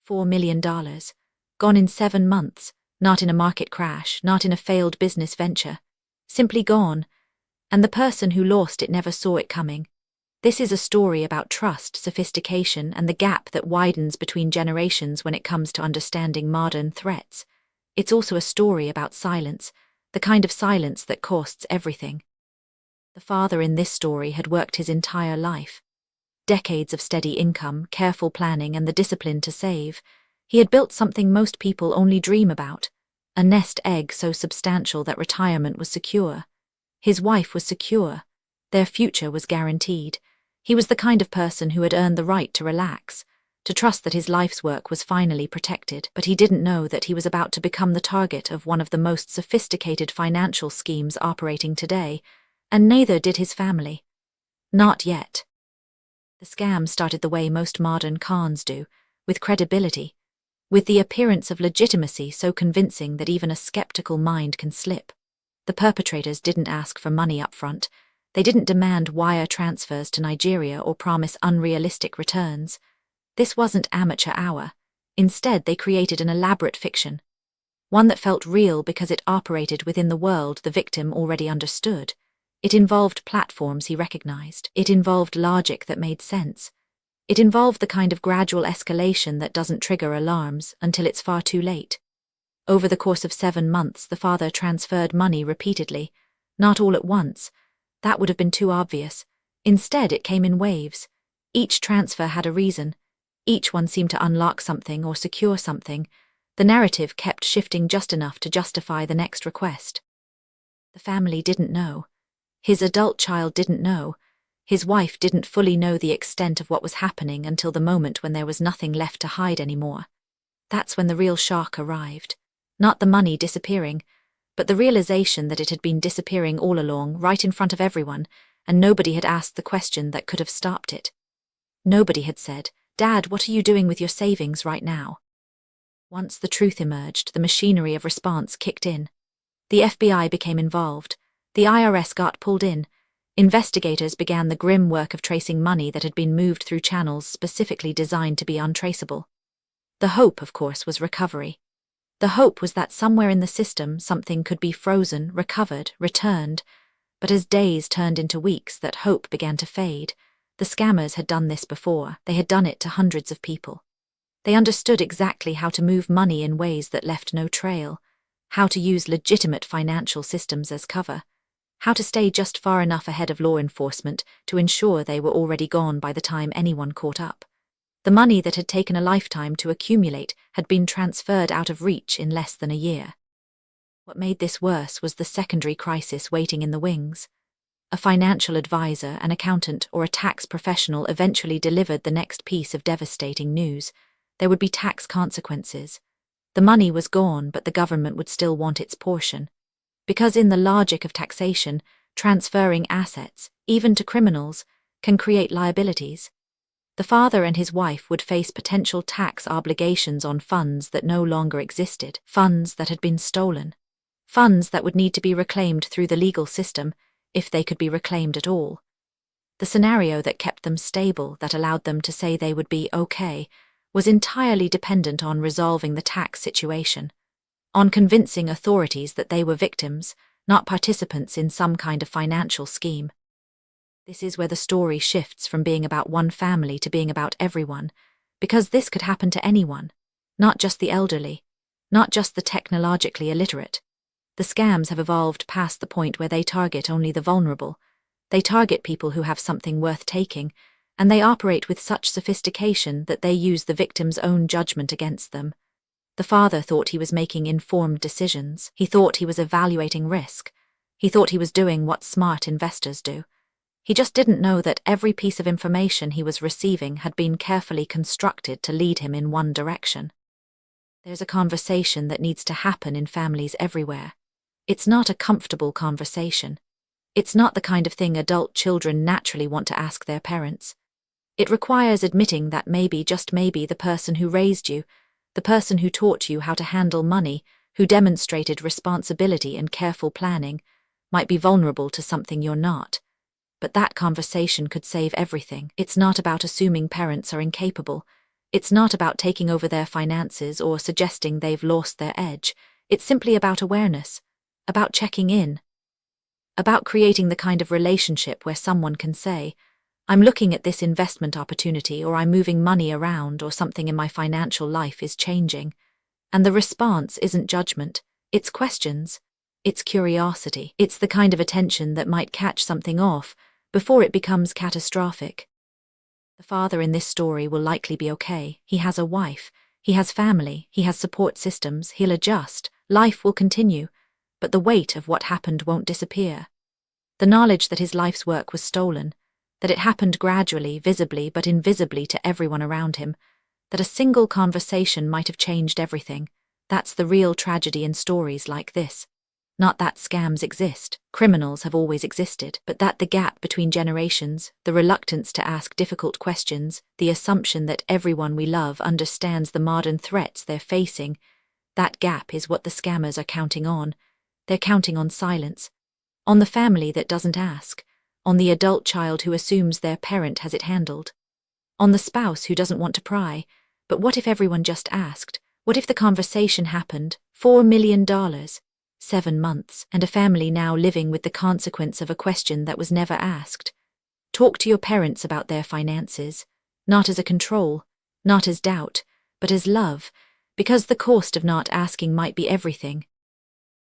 $4 million. Gone in 7 months, not in a market crash, not in a failed business venture. Simply gone. And the person who lost it never saw it coming. This is a story about trust, sophistication, and the gap that widens between generations when it comes to understanding modern threats. It's also a story about silence, the kind of silence that costs everything. The father in this story had worked his entire life. Decades of steady income, careful planning, and the discipline to save. He had built something most people only dream about, a nest egg so substantial that retirement was secure. His wife was secure. Their future was guaranteed. He was the kind of person who had earned the right to relax, to trust that his life's work was finally protected, but he didn't know that he was about to become the target of one of the most sophisticated financial schemes operating today, and neither did his family. Not yet. The scam started the way most modern cons do, with credibility, with the appearance of legitimacy so convincing that even a skeptical mind can slip. The perpetrators didn't ask for money up front. They didn't demand wire transfers to Nigeria or promise unrealistic returns. This wasn't amateur hour. Instead, they created an elaborate fiction, one that felt real because it operated within the world the victim already understood. It involved platforms he recognized. It involved logic that made sense. It involved the kind of gradual escalation that doesn't trigger alarms until it's far too late. Over the course of 7 months, the father transferred money repeatedly, not all at once. That would have been too obvious. Instead, it came in waves. Each transfer had a reason. Each one seemed to unlock something or secure something. The narrative kept shifting just enough to justify the next request. The family didn't know. His adult child didn't know. His wife didn't fully know the extent of what was happening until the moment when there was nothing left to hide anymore. That's when the real shock arrived. Not the money disappearing, but the realization that it had been disappearing all along, right in front of everyone, and nobody had asked the question that could have stopped it. Nobody had said, "Dad, what are you doing with your savings right now?" Once the truth emerged, the machinery of response kicked in. The FBI became involved. The IRS got pulled in. Investigators began the grim work of tracing money that had been moved through channels specifically designed to be untraceable. The hope, of course, was recovery. The hope was that somewhere in the system something could be frozen, recovered, returned. But as days turned into weeks, that hope began to fade. The scammers had done this before. They had done it to hundreds of people. They understood exactly how to move money in ways that left no trail, how to use legitimate financial systems as cover, how to stay just far enough ahead of law enforcement to ensure they were already gone by the time anyone caught up. The money that had taken a lifetime to accumulate had been transferred out of reach in less than a year. What made this worse was the secondary crisis waiting in the wings. A financial advisor, an accountant, or a tax professional eventually delivered the next piece of devastating news. There would be tax consequences. The money was gone, but the government would still want its portion. Because in the logic of taxation, transferring assets, even to criminals, can create liabilities. The father and his wife would face potential tax obligations on funds that no longer existed, funds that had been stolen, funds that would need to be reclaimed through the legal system, if they could be reclaimed at all. The scenario that kept them stable, that allowed them to say they would be okay, was entirely dependent on resolving the tax situation, on convincing authorities that they were victims, not participants in some kind of financial scheme. This is where the story shifts from being about one family to being about everyone, because this could happen to anyone, not just the elderly, not just the technologically illiterate. The scams have evolved past the point where they target only the vulnerable. They target people who have something worth taking, and they operate with such sophistication that they use the victim's own judgment against them. The father thought he was making informed decisions. He thought he was evaluating risk. He thought he was doing what smart investors do. He just didn't know that every piece of information he was receiving had been carefully constructed to lead him in one direction. There's a conversation that needs to happen in families everywhere. It's not a comfortable conversation. It's not the kind of thing adult children naturally want to ask their parents. It requires admitting that maybe, just maybe, the person who raised you, the person who taught you how to handle money, who demonstrated responsibility and careful planning, might be vulnerable to something you're not. But that conversation could save everything. It's not about assuming parents are incapable. It's not about taking over their finances or suggesting they've lost their edge. It's simply about awareness, about checking in, about creating the kind of relationship where someone can say, I'm looking at this investment opportunity, or I'm moving money around, or something in my financial life is changing. And the response isn't judgment, it's questions, it's curiosity, it's the kind of attention that might catch something off before it becomes catastrophic. The father in this story will likely be okay. He has a wife, he has family, he has support systems, he'll adjust, life will continue, but the weight of what happened won't disappear. The knowledge that his life's work was stolen, that it happened gradually, visibly, but invisibly to everyone around him, that a single conversation might have changed everything, that's the real tragedy in stories like this. Not that scams exist, criminals have always existed, but that the gap between generations, the reluctance to ask difficult questions, the assumption that everyone we love understands the modern threats they're facing, that gap is what the scammers are counting on. They're counting on silence, on the family that doesn't ask, on the adult child who assumes their parent has it handled, on the spouse who doesn't want to pry. But what if everyone just asked? What if the conversation happened? $4 million, 7 months, and a family now living with the consequence of a question that was never asked. Talk to your parents about their finances, not as a control, not as doubt, but as love, because the cost of not asking might be everything.